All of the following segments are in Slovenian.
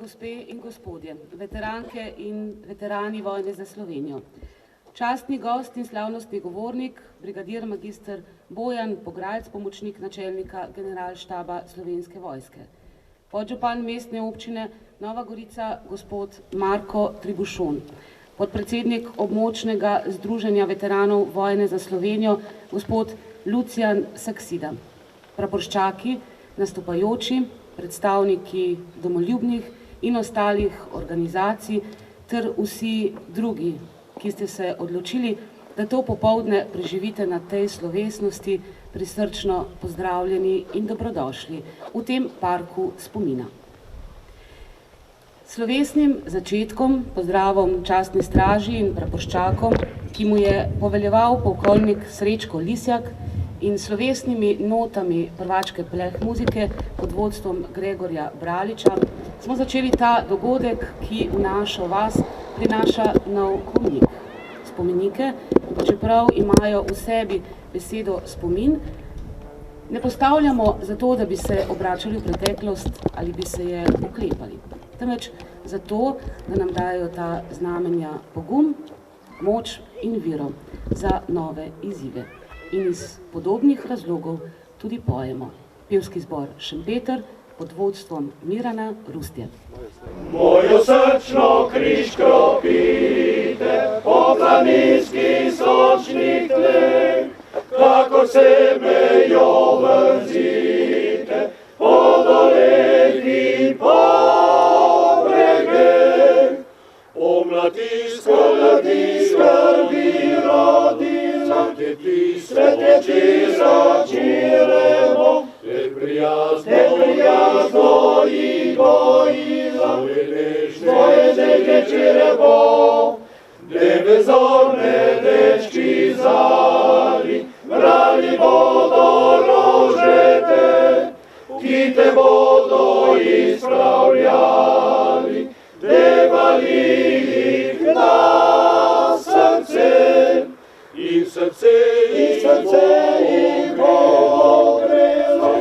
gospe in gospodje, veteranke in veterani vojne za Slovenijo. Častni gost in slavnostni govornik, brigadir magister Bojan Pogralc, pomočnik načelnika generalštaba Slovenske vojske. Podžupan mestne občine Nova Gorica, gospod Marko Tribušon. Podpredsednik območnega združenja veteranov vojne za Slovenijo, gospod Lucijan Saksida. Praporščaki, nastopajoči, predstavniki domoljubnih in ostalih organizacij ter vsi drugi, ki ste se odločili, da to popoldne preživite na tej slovesnosti, prisrčno pozdravljeni in dobrodošli v tem parku spomina. Slovesnim začetkom, pozdravom častni straži in praporščakom, ki mu je poveljeval polkovnik Srečko Lisjak, in slovesnimi notami prvačke pleh muzike pod vodstvom Gregorja Braliča smo začeli ta dogodek, ki v našo vas prinaša nov pomnik. Spomenike, pa čeprav imajo v sebi besedo spomin, ne postavljamo zato, da bi se obračali v preteklost ali bi se je oklepali, temveč zato, da nam dajo ta znamenja pogum, moč in vero za nove izzive. In iz podobnih razlogov tudi pojemo. Pevski zbor Šempeter pod vodstvom Mirana Rustja. Mojo srčno križ kropite po planinski sočnih tleh, kakor semejo vrzite po doleh in po bregeh. O mladisko skrbi rodila, svete čisa čiremo, te prijazno i gojila, svoje želje čiremo, deve zorne dečki zali, brali bodo rožete, ki te bodo ispravljali, devali jih na srce, in srce jih ogrelo,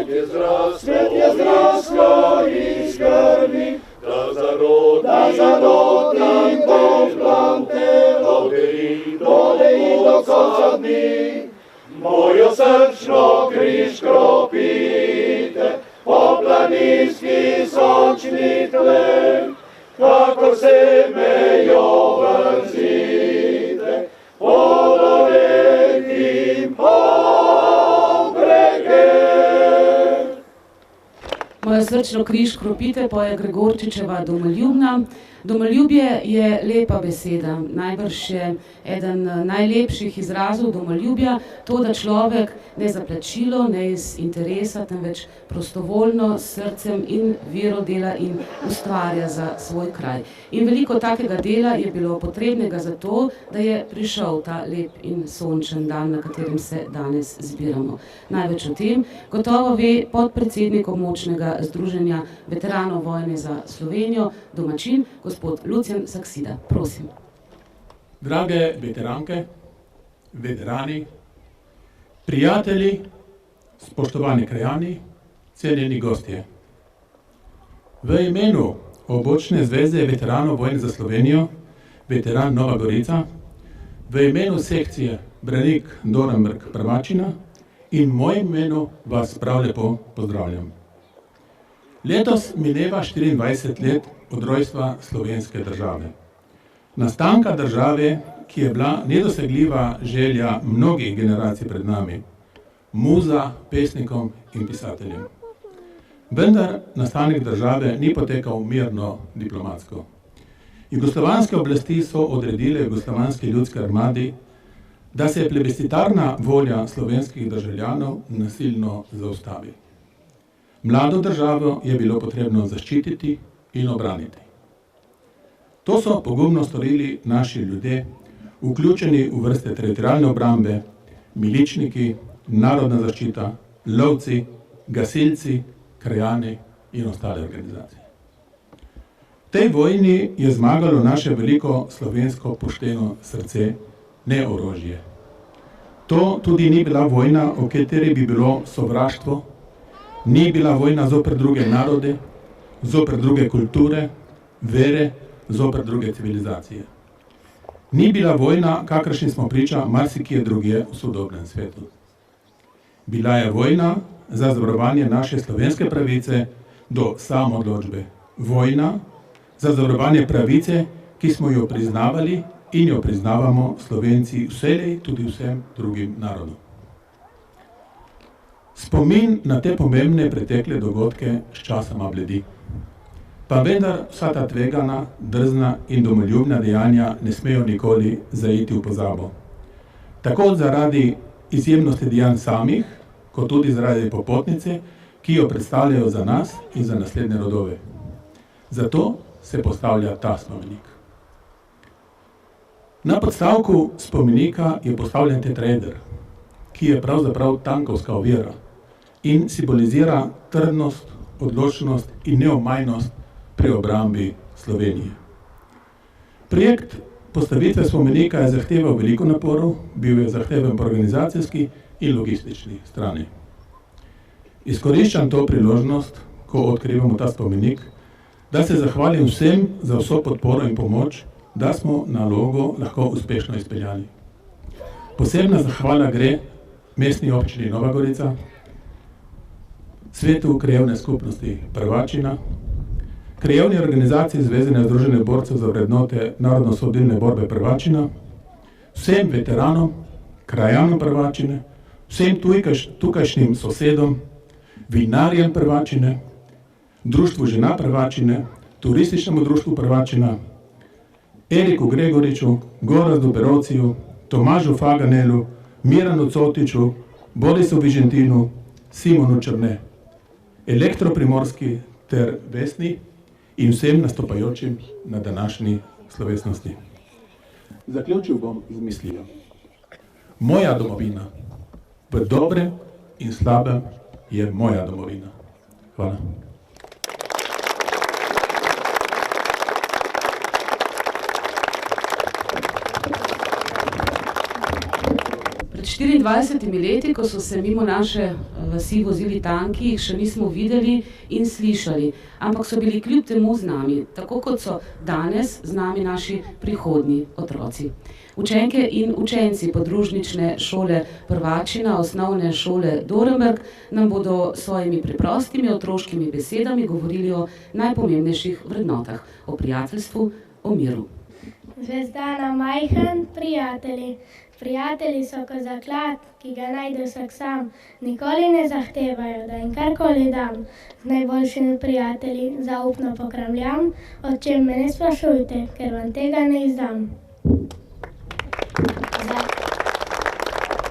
svet je zraska in skrbi, da zarod in pomplantelo, dode in do konca dni. Mojo srčno križ kropite po planinski sončni tleh, kakor semejo vrzite po doleh in po bregeh. Mojo srčno križ kropite poje Gregorčičeva Domoljubna. Domoljubje je lepa beseda, najbrž je eden najlepših izrazov domoljubja, to, da človek ne za plačilo, ne iz interesa, temveč prostovoljno s srcem in vero dela in ustvarja za svoj kraj. In veliko takega dela je bilo potrebnega za to, da je prišel ta lep in sončen dan, na katerem se danes zbiramo. Največ o tem gotovo ve podpredsednik območnega združenja veteranov vojne za Slovenijo, domačin, gospod Lucijan Saksida. Prosim. Drage veteranke, veterani, prijatelji, spoštovani krajani, cenjeni gostje. V imenu Območne zveze veteranov vojne za Slovenijo, veteran Nova Gorica, v imenu sekcije Branik Dorenbrk Prvačina in mojem imenu vas prav lepo pozdravljam. Letos mineva 24 let od rojstva slovenske države. Nastanka države, ki je bila nedosegljiva želja mnogih generacij pred nami, muza pesnikom in pisateljem. Vendar nastanek države ni potekal mirno diplomatsko. Jugoslovanske oblasti so odredile jugoslovanski ljudski armadi, da se plebiscitarna volja slovenskih državljanov nasilno zaustavi. Mlado državo je bilo potrebno zaščititi in obraniti. To so pogumno storili naši ljudje, vključeni v vrste teritorialne obrambe, miličniki, narodna zaščita, lovci, gasilci, krajani in ostale organizacije. V tej vojni je zmagalo naše veliko slovensko pošteno srce, ne orožje. To tudi ni bila vojna, o kateri bi bilo sovraštvo, ni bila vojna zoper druge narode, zoper druge kulture, vere zoper druge civilizacije. Ni bila vojna, kakršni smo priča marsikje drugje v sodobnem svetu. Bila je vojna za zavarovanje naše slovenske pravice do samoodločbe. Vojna za zavarovanje pravice, ki smo jo priznavali in jo priznavamo Slovenci vselej tudi vsem drugim narodom. Spomin na te pomembne pretekle dogodke sčasoma bledi. Pa vendar vsa ta tvegana, drzna in domoljubna dejanja ne smejo nikoli zaiti v pozabo. Tako zaradi izjemnosti dejanj samih, kot tudi zaradi popotnice, ki jo predstavljajo za nas in za naslednje rodove. Zato se postavlja ta spomenik. Na podstavku spomenika je postavljen tetraeder, ki je pravzaprav tankovska ovira in simbolizira trdnost, odločnost in neomajnost pri obrambi Slovenije. Projekt postavitve spomenika je zahteval veliko naporov, bil je zahteven po organizacijski in logistični strani. Izkoriščam to priložnost, ko odkrivamo ta spomenik, da se zahvalim vsem za vso podporo in pomoč, da smo nalogo lahko uspešno izpeljali. Posebna zahvala gre Mestni občini Nova Gorica, Svetu krajevne skupnosti Prvačina, Krajevni organizaciji Zvezanja združenja borcev za vrednote narodno-osvobodilne borbe Prvačina, vsem veteranom, krajanom Prvačine, vsem tukajšnjim sosedom, vinarjem Prvačine, Društvu žena Prvačine, Turističnemu društvu Prvačina, Eriku Gregoriču, Gorazdu Berovciju, Tomažu Faganelu, Miranu Cotiču, Borisu Vižentinu, Simonu Črne, Elektroprimorski ter Vesni in vsem nastopajočim na današnji slovesnosti. Zaključil bom z mislijo. Moja domovina, v dobrem in slabem, je moja domovina. Hvala. Pred 24 leti, ko so se mimo naše vasi vozili tanki, jih še nismo videli in slišali, ampak so bili kljub temu z nami, tako kot so danes z nami naši prihodnji otroci. Učenke in učenci podružnične šole Prvačina, osnovne šole Dorenberg nam bodo s svojimi preprostimi otroškimi besedami govorili o najpomembnejših vrednotah, o prijateljstvu, o miru. Zvezdana majhen, prijatelji. Prijatelji so kot zaklad, ki ga najde vsak sam. Nikoli ne zahtevajo, da jim karkoli dam. Z najboljšimi prijatelji zaupno pokramljam, o čem me ne sprašujte, ker vam tega ne izdam.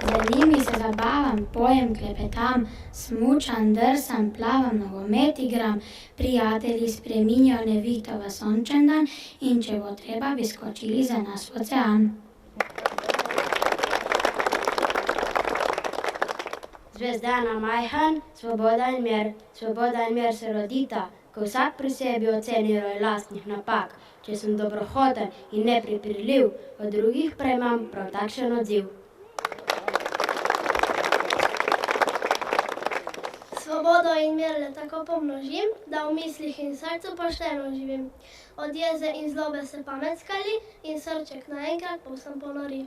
Z njimi se zabavam, pojem, klepetam, smučam, drsam, plavam, nogomet igram. Prijatelji spreminjajo nevihto v sončen dan in če bo treba, bi skočili za nas v ocean. Zvezdana majhen, svoboda in mir. Svoboda in mir se rodita, ko vsak pri sebi oceni roj lastnih napak. Če sem dobrohoten in neprepirljiv, od drugih prejmam prav takšen odziv. Svobodo in mir le tako pomnožim, da v mislih in srcu pošteno živim. Od jeze in zlobe se pamet skali in srček naenkrat povsem ponori.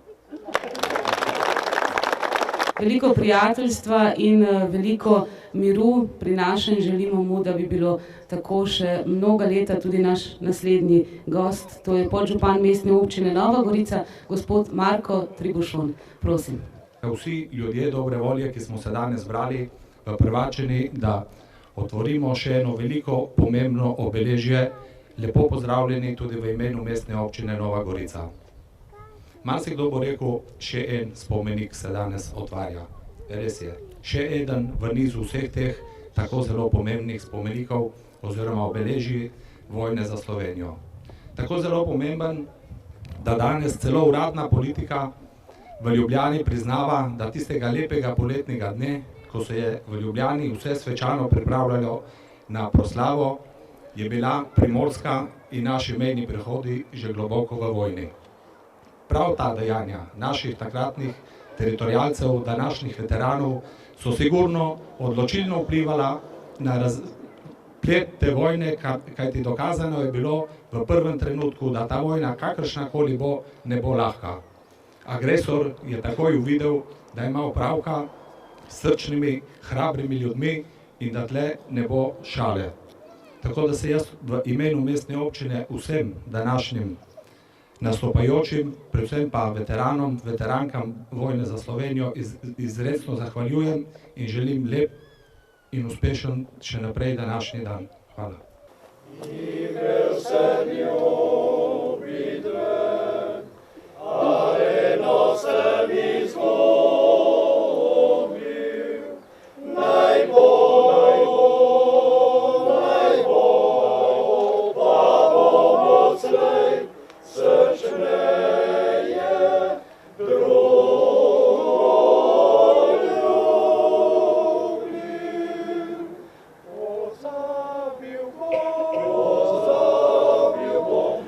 Veliko prijateljstva in veliko miru prinaša in želimo mu, da bi bilo tako še mnoga leta tudi naš naslednji gost. To je podžupan Mestne občine Nova Gorica, gospod Marko Tribušon. Prosim. Vsi ljudje dobre volje, ki smo se danes zbrali v Prvačini, da otvorimo še eno veliko pomembno obeležje. Lepo pozdravljeni tudi v imenu Mestne občine Nova Gorica. Marsikdo bo rekel, še en spomenik se danes otvarja. Res je, še eden v nizu vseh teh tako zelo pomembnih spomenikov oziroma obeležij vojne za Slovenijo. Tako zelo pomemben, da danes celo uradna politika v Ljubljani priznava, da tistega lepega poletnega dne, ko se je v Ljubljani vse svečano pripravljalo na proslavo, je bila Primorska in naši mejni prehodi že globoko v vojni. Prav ta dejanja naših takratnih teritorialcev, današnjih veteranov, so sigurno odločilno vplivala na plet te vojne, kajti dokazano je bilo v prvem trenutku, da ta vojna, kakršnakoli bo, ne bo lahka. Agresor je takoj uvidel, da ima opravka s srčnimi, hrabrimi ljudmi in da tle ne bo šale. Tako da se jaz v imenu mestne občine vsem današnjim nastopajočim, predvsem pa veteranom, veterankam vojne za Slovenijo izrecno zahvaljujem in želim lep in uspešen še naprej današnji dan. Hvala. Pozabil bom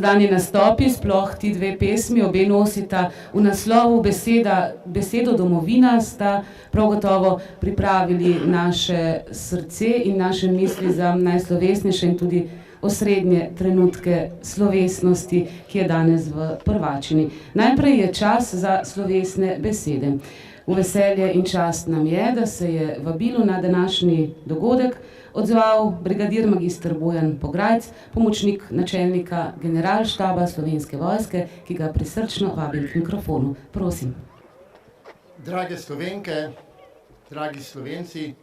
dosedanje nastopi, sploh ti dve pesmi, obe nosita v naslovu besedo domovina, sta prav gotovo pripravili naše srce in naše misli za najslovesnejše in tudi osrednje trenutke slovesnosti, ki je danes v Prvačini. Najprej je čas za slovesne besede. V veselje in čast nam je, da se je vabilu na današnji dogodek odzval brigadir magister Bojan Pograjc, pomočnik načelnika generalštaba Slovenske vojske, ki ga prisrčno vabim k mikrofonu. Prosim. Drage Slovenke, dragi Slovenci,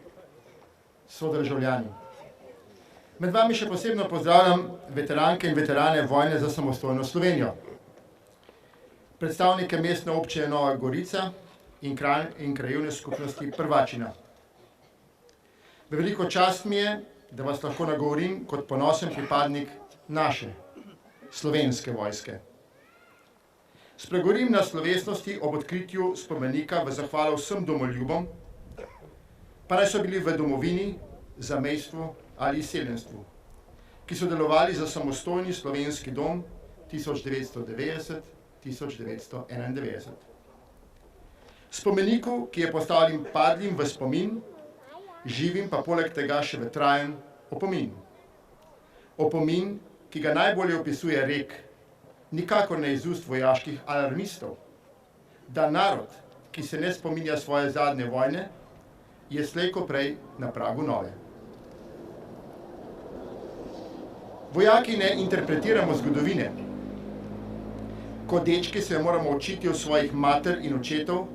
sodržavljani. Med vami še posebno pozdravljam veteranke in veterane vojne za samostojno Slovenijo, predstavnike mestne občine Nova Gorica in krajevne skupnosti Prvačina. V veliko čast mi je, da vas lahko nagovorim kot ponosen pripadnik naše slovenske vojske. Spregovorim na slovesnosti ob odkritju spomenika v zahvalo vsem domoljubom, pa naj so bili v domovini, zamejstvu ali izseljenstvu, ki so delovali za samostojni slovenski dom 1990-1991. Spomeniku, ki je postavljen padlim v spomin, živim pa poleg tega še v trajen opomin. Opomin, ki ga najbolje opisuje rek, nikakor ne iz ust vojaških alarmistov, da narod, ki se ne spominja svoje zadnje vojne, je slej ko prej na pragu nove. Vojaki ne interpretiramo zgodovine. Kot dečki se moramo učiti od svojih mater in očetov,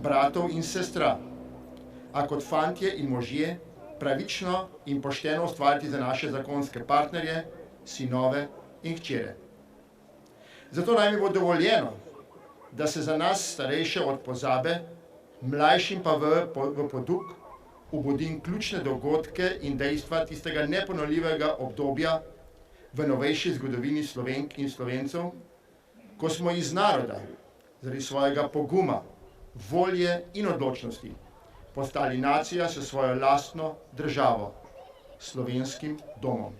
bratov in sestra, a kot fantje in možje pravično in pošteno ustvariti za naše zakonske partnerje, sinove in hčere. Zato naj mi bo dovoljeno, da se za nas starejše od pozabe, mlajšim pa v poduk obudim ključne dogodke in dejstva tistega neponovljivega obdobja v novejši zgodovini Slovenk in Slovencev, ko smo iz naroda, zaradi svojega poguma, volje in odločnosti, postali nacija s svojo lastno državo, slovenskim domom.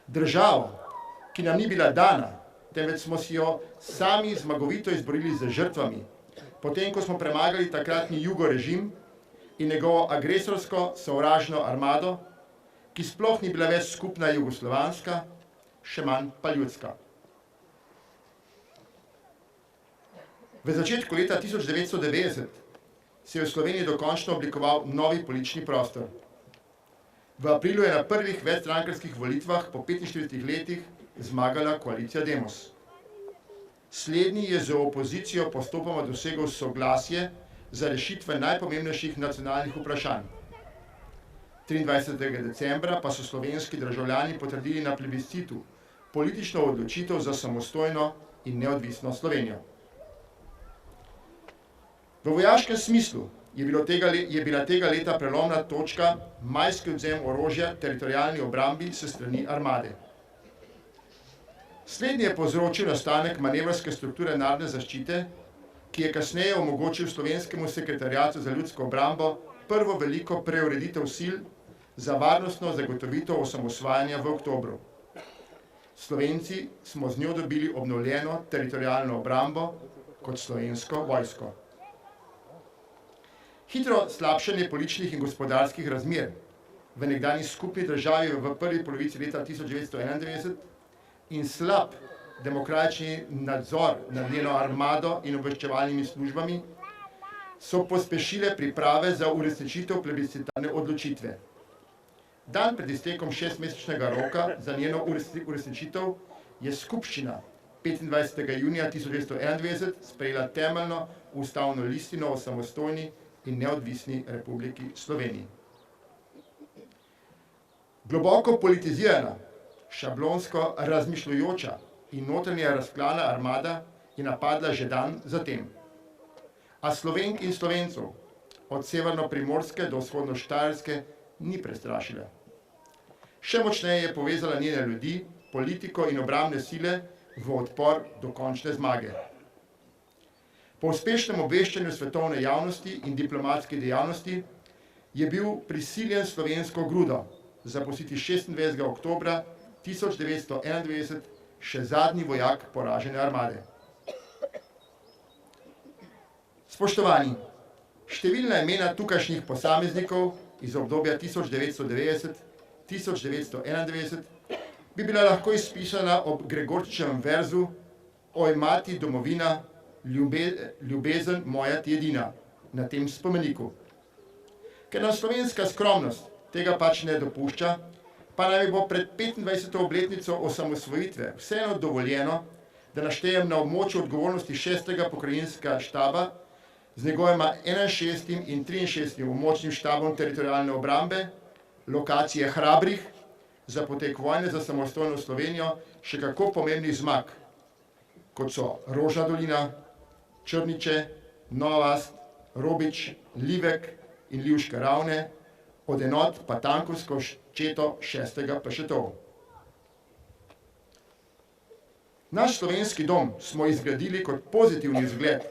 Državo, ki nam ni bila dana, temveč smo si jo sami zmagovito izborili z žrtvami, potem ko smo premagali takratni jugo režim in njegovo agresorsko sovražno armado, ki sploh ni bila več skupna jugoslovanska, še manj pa ljudska. V začetku leta 1990 se je v Sloveniji dokončno oblikoval novi politični prostor. V aprilu je na prvih večstrankarskih volitvah po 45 letih zmagala koalicija Demos. Slednji je z opozicijo postopoma dosegel soglasje za rešitve najpomembnejših nacionalnih vprašanj. 23. decembra pa so slovenski državljani potrdili na plebiscitu politično odločitev za samostojno in neodvisno Slovenijo. V vojaškem smislu je bila tega leta prelomna točka majski odvzem orožja teritorialni obrambi s strani armade. Slednji je povzročil nastanek manevrske strukture narodne zaščite, ki je kasneje omogočil Slovenskemu sekretariatu za ljudsko obrambo prvo veliko preureditev sil za varnostno zagotovitev osamosvajanja v oktobru. Slovenci smo z njo dobili obnovljeno teritorialno obrambo kot slovensko vojsko. Hitro slabšanje političnih in gospodarskih razmer v nekdanji skupni državi v prvi polovici leta 1991 in slab demokratični nadzor nad njeno armado in obveščevalnimi službami so pospešile priprave za uresničitev plebiscitarne odločitve. Dan pred iztekom 6-mesečnega roka za njeno uresničitev je skupščina 25. junija 1991 sprejela temeljno ustavno listino o samostojni in neodvisni Republiki Sloveniji. Globoko politizirana, šablonsko razmišljujoča in notranje razklana armada je napadla že dan zatem. A Slovenk in Slovencev od severno-primorske do vzhodno-štajerske ni prestrašila. Še močneje je povezala njene ljudi, politiko in obrambne sile v odpor do končne zmage. Po uspešnem obveščanju svetovne javnosti in diplomatske dejavnosti je bil prisiljen slovensko grudo zapustiti 26. oktobra 1991 še zadnji vojak poražene armade. Spoštovani, številna imena tukajšnjih posameznikov iz obdobja 1990-1991 bi bila lahko izpisana ob Gregorčičevem verzu Oj, mati, domovina, ljubezen moja ti edina na tem spomeniku. Ker nam slovenska skromnost tega pač ne dopušča, pa naj mi bo pred 25. obletnico osamosvojitve vseeno dovoljeno, da naštejem na območju odgovornosti 6. pokrajinskega štaba z njegovima 61. in 63. območnim štabom teritorialne obrambe, lokacije hrabrih za potek vojne za samostojno Slovenijo še kako pomembnih zmag, kot so Rožna dolina, Črniče, Nova vas, Robič, Livek in Livške ravne, od enot pa tankovsko četo 6. pešetov. Naš slovenski dom smo izgradili kot pozitivni zgled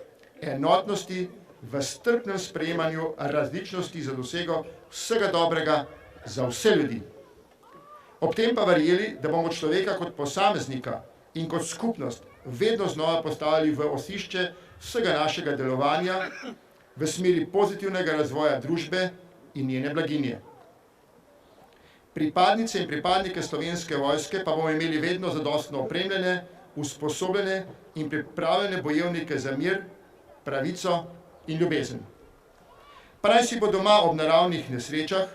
enotnosti v strpnem sprejemanju različnosti za dosego vsega dobrega za vse ljudi. Ob tem pa verjeli, da bomo človeka kot posameznika in kot skupnost vedno znova postavili v osišče vsega našega delovanja v smeri pozitivnega razvoja družbe in njene blaginje. Pripadnice in pripadnike Slovenske vojske pa bomo imeli vedno zadostno opremljene, usposobljene in pripravljene bojevnike za mir, pravico in ljubezen. Pa naj si bo doma ob naravnih nesrečah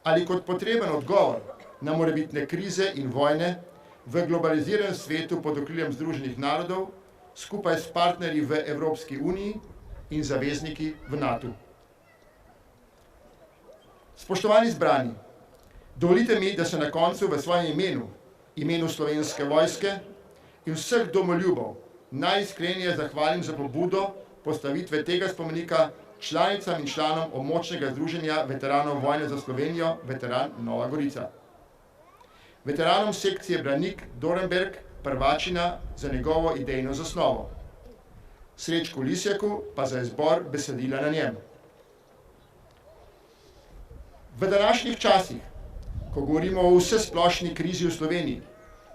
ali kot potreben odgovor na morebitne krize in vojne v globaliziranem svetu pod okriljem Združenih narodov skupaj s partnerji v Evropski uniji in zavezniki v NATO. Spoštovani zbrani, dovolite mi, da se na koncu v svojem imenu Slovenske vojske in vseh domoljubov najiskrenije zahvalim za pobudo postavitve tega spomenika članicam in članom območnega združenja veteranov vojne za Slovenijo, veteran Nova Gorica. Veteranom sekcije Branik Dorenberg Prvačina za njegovo idejno zasnovo. Srečku Lisjaku pa za izbor besedila na njem. V današnjih časih, ko govorimo o vsesplošni krizi v Sloveniji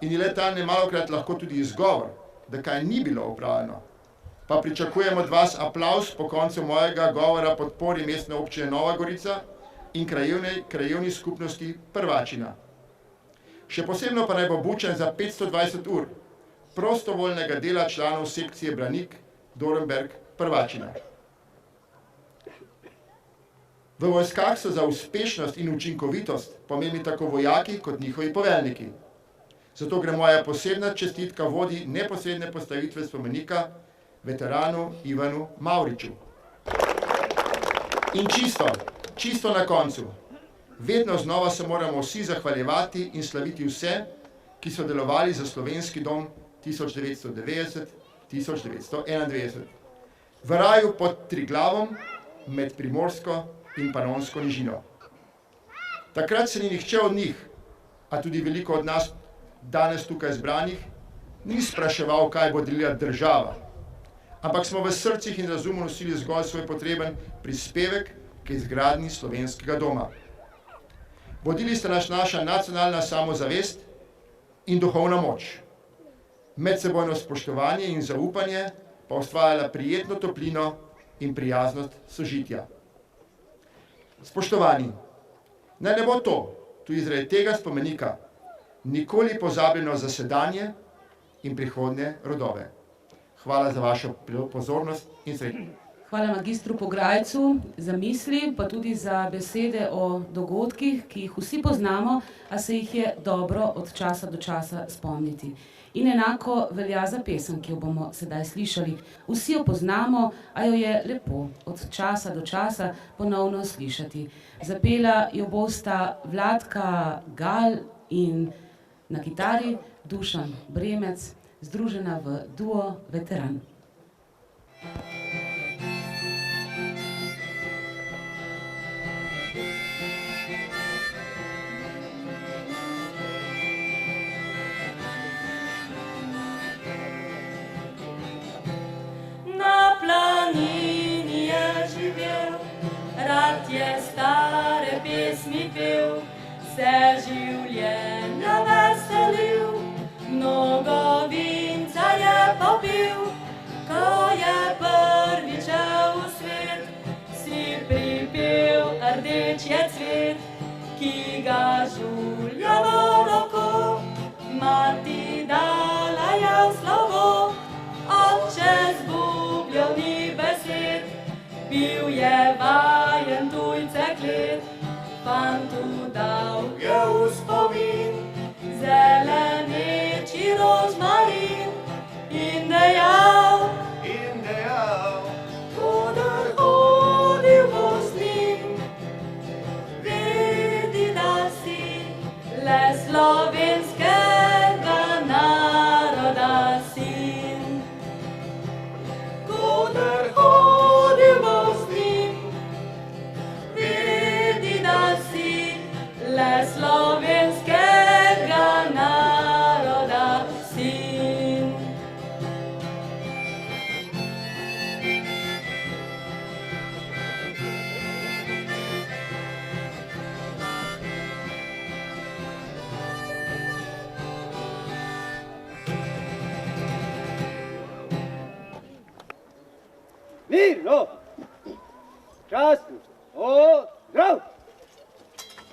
in je le-ta nemalokrat lahko tudi izgovor, da kaj ni bilo opravljeno, pa pričakujem od vas aplavz po koncu mojega govora podpori mestne občine Nova Gorica in krajevni skupnosti Prvačina. Še posebno pa naj bo bučen za 520 ur prostovoljnega dela članov sekcije Branik Dorenberg Prvačina. V vojskah so za uspešnost in učinkovitost pomembni tako vojaki kot njihovi poveljniki. Zato gre moja posebna čestitka vodi neposredne postavitve spomenika veteranu Ivanu Mavriču. In čisto na koncu, vedno znova se moramo vsi zahvaljevati in slaviti vse, ki so delovali za slovenski dom 1990-1991. V raju pod Triglavom, med Primorsko in Panonsko nižino. Takrat se ni nihče od njih, a tudi veliko od nas danes tukaj zbranih, ni spraševal, kaj bo delila država, ampak smo v srcih in razumu nosili zgolj svoj potreben prispevek k izgradnji slovenskega doma. Vodili sta nas naša nacionalna samozavest in duhovna moč. Medsebojno spoštovanje in zaupanje pa ustvarjala prijetno toplino in prijaznost sožitja. Spoštovani, naj ne bo to, tudi zaradi tega spomenika, nikoli pozabljeno za sedanje in prihodnje rodove. Hvala za vašo pozornost in srečno. Hvala magistru Pograjcu za misli, pa tudi za besede o dogodkih, ki jih vsi poznamo, a se jih je dobro od časa do časa spomniti. In enako velja za pesem, ki jo bomo sedaj slišali. Vsi jo poznamo, a jo je lepo od časa do časa ponovno slišati. Zapela jo bosta Vladka Gal in na kitari Dušan Bremec, združena v duo Veteran. Na planini je živel, rad je stare pesmi pel, se življenja veselil, Mnogo vinca je popil, ko je prvič v svet. Si pripel, rdeč je cvet, ki ga žuljalo roko. Mati dala je v slovo, oče zgubljal ni besed. Bil je vajen tujce klet, fantu dal je v spomin zeleneči rozmarin in dejal, kodar hodil bo z njim, vedi, da si le slovenskega naroda sin. Kodar hodil bo z njim, vedi, da si le slovenskega naroda sin. Mirno, častno, zdrav!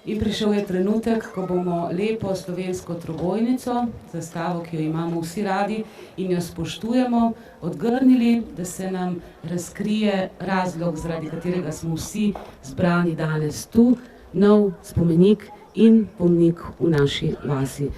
In prišel je trenutek, ko bomo lepo slovensko trobojnico, zastavo, ki jo imamo vsi radi in jo spoštujemo, odgrnili, da se nam razkrije razlog, zaradi katerega smo vsi zbrani danes tu, nov spomenik in pomnik v naši vasi.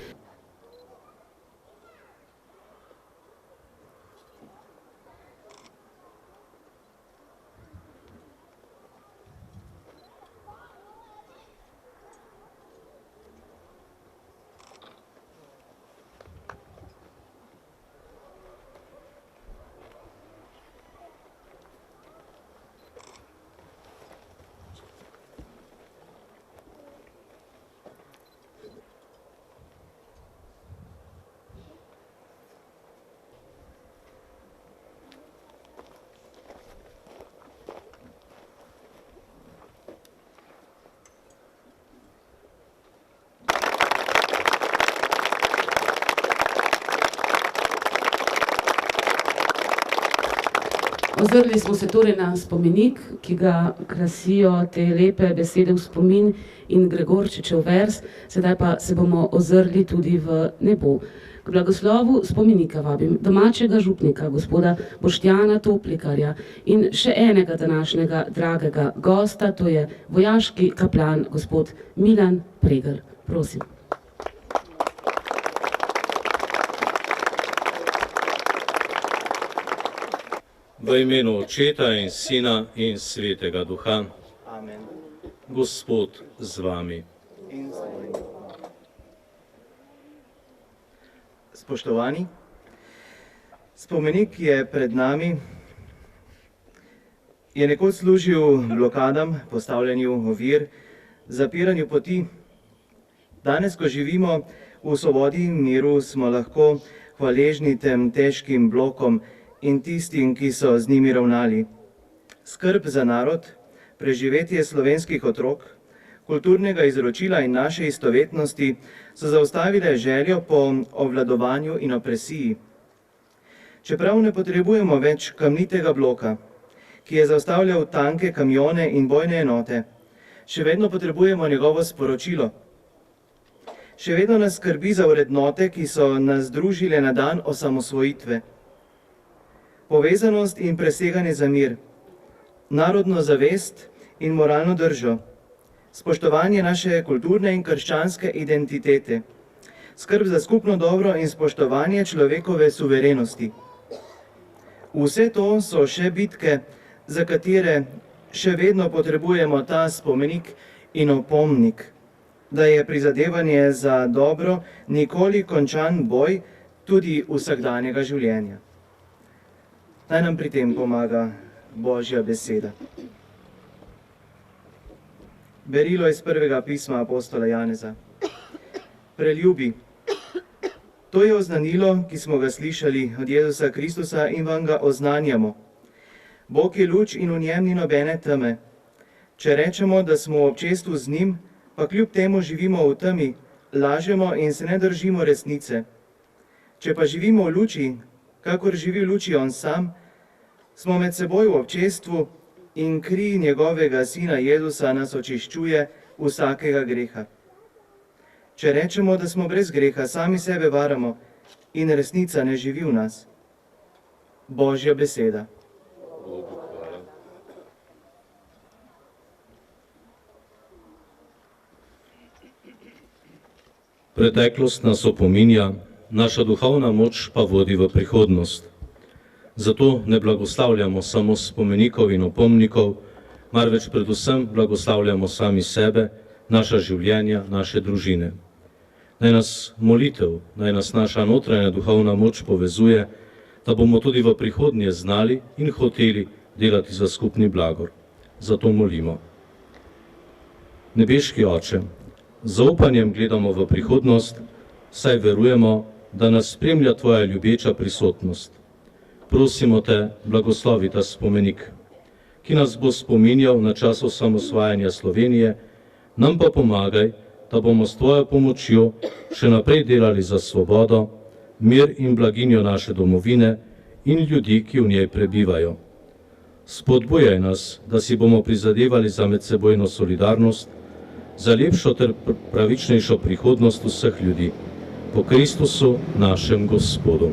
Ozrli smo se torej na spomenik, ki ga krasijo te lepe besede v spomin in Gregorčičev vers, sedaj pa se bomo ozrli tudi v nebo. K blagoslovu spomenika vabim domačega župnika, gospoda Boštjana Toplikarja in še enega današnjega dragega gosta, to je vojaški kaplan, gospod Milan Pregl. Prosim. V imenu Očeta in Sina in Svetega Duha. Amen. Gospod z vami. In z vami. Spoštovani, spomenik je pred nami, je nekoč služil blokadam, postavljanju ovir, zapiranju poti. Danes, ko živimo v svobodi in miru, smo lahko hvaležni tem težkim blokom in tistim, ki so z njimi ravnali. Skrb za narod, preživetje slovenskih otrok, kulturnega izročila in naše istovetnosti so zaustavile željo po obvladovanju in opresiji. Čeprav ne potrebujemo več kamnitega bloka, ki je zaustavljal tanke, kamione in bojne enote, še vedno potrebujemo njegovo sporočilo. Še vedno nas skrbi za vrednote, ki so nas združile na dan osamosvojitve. Povezanost in preseganje za mir, narodno zavest in moralno držo, spoštovanje naše kulturne in krščanske identitete, skrb za skupno dobro in spoštovanje človekove suverenosti. Vse to so še bitke, za katere še vedno potrebujemo ta spomenik in opomnik, da je prizadevanje za dobro nikoli končan boj tudi vsakdanjega življenja. Naj nam pri tem pomaga Božja beseda. Berilo iz prvega pisma apostola Janeza. Preljubi. To je oznanilo, ki smo ga slišali od Jezusa Kristusa in vam ga oznanjamo. Bog je luč in v njem ni nobene teme. Če rečemo, da smo v občestvu z njim, pa kljub temu živimo v temi, lažemo in se ne držimo resnice. Če pa živimo v luči, kakor živi v luči on sam, smo med seboj v občestvu in kri njegovega sina Jezusa nas očiščuje vsakega greha. Če rečemo, da smo brez greha, sami sebe varamo in resnica ne živi v nas. Božja beseda. Preteklost nas opominja, naša duhovna moč pa vodi v prihodnost. Zato ne blagoslavljamo samo spomenikov in opomnikov, marveč predvsem blagoslavljamo sami sebe, naša življenja, naše družine. Naj nas molitev, naj nas naša notranja duhovna moč povezuje, da bomo tudi v prihodnje znali in hoteli delati za skupni blagor. Zato molimo. Nebeški Oče, z zaupanjem gledamo v prihodnost, saj verujemo, da nas spremlja Tvoja ljubeča prisotnost. Prosimo Te, blagoslovi ta spomenik, ki nas bo spominjal na čas osamosvajanja Slovenije, nam pa pomagaj, da bomo s Tvojo pomočjo še naprej delali za svobodo, mir in blaginjo naše domovine in ljudi, ki v njej prebivajo. Spodbujaj nas, da si bomo prizadevali za medsebojno solidarnost, za lepšo ter pravičnejšo prihodnost vseh ljudi, po Kristusu, našem Gospodu.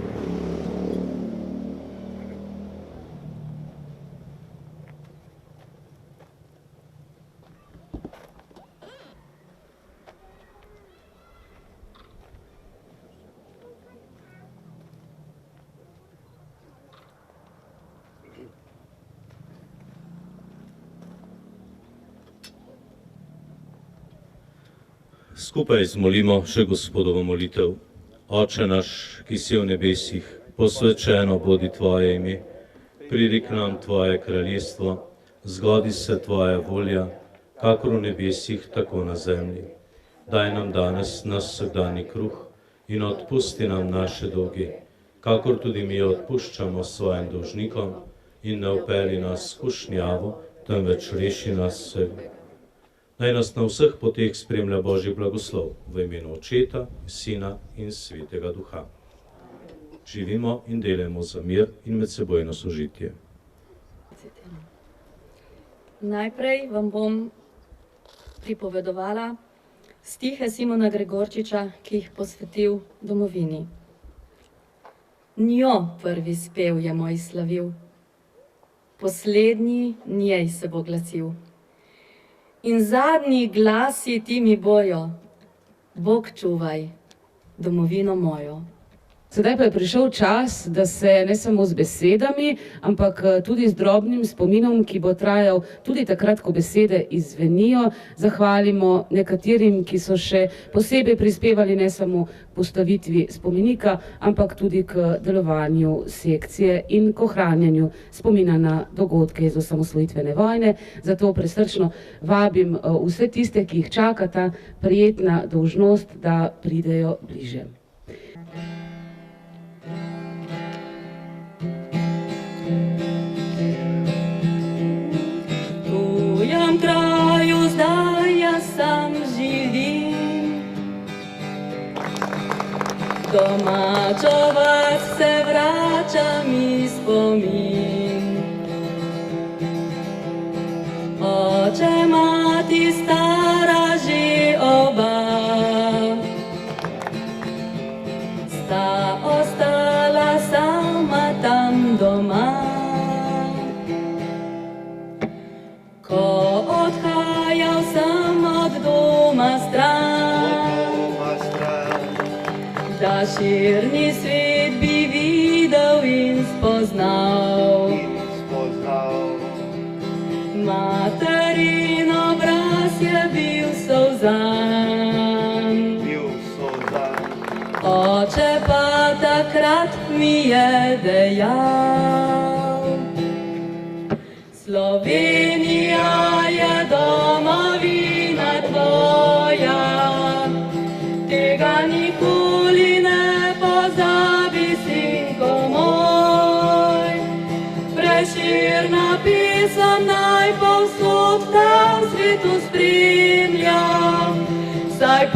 Skupaj zmolimo še Gospodovo molitev. Oče naš, ki si v nebesih, posvečeno bodi Tvoje ime, pridi k nam Tvoje kraljestvo, zgodi se Tvoja volja, kakor v nebesih, tako na zemlji. Daj nam danes naš vsakdanji kruh in odpusti nam naše dolge, kakor tudi mi odpuščamo svojim dolžnikom, in ne vpelji nas v skušnjavo, temveč reši nas vsega. Naj nas na vseh poteh spremlja Božji blagoslov v imenu Očeta, Sina in Svetega Duha. Živimo in delajmo za mir in medsebojno sožitje. Najprej vam bom pripovedovala stihe Simona Gregorčiča, ki jih posvetil domovini. Njo prvi spev je moj slavil, poslednji njej se bo glasil. In zadnji glasi ti mi bojo, Bog čuvaj domovino mojo. Sedaj pa je prišel čas, da se ne samo z besedami, ampak tudi z drobnim spominom, ki bo trajal tudi takrat, ko besede izzvenijo, zahvalimo nekaterim, ki so še posebej prispevali ne samo postavitvi spomenika, ampak tudi k delovanju sekcije in k ohranjanju spomina na dogodke iz osamosvojitvene vojne. Zato presrčno vabim vse tiste, ki jih čaka ta prijetna dolžnost, da pridejo bliže. V kraju zdaj jaz sam živim, domačo vas se vrača mi spomin. Oče, mati stara že oba, sta ostala sama tam doma. Ko odhajal sem od doma stran, da širni svet bi videl in spoznal. Materin obraz je bil solzan, oče pa takrat mi je dejal: Slovenija je domovina tvoja, tega nikoli ne pozabi, sinko moj. Preširna pesem naj povsod ta svetu spremlja, saj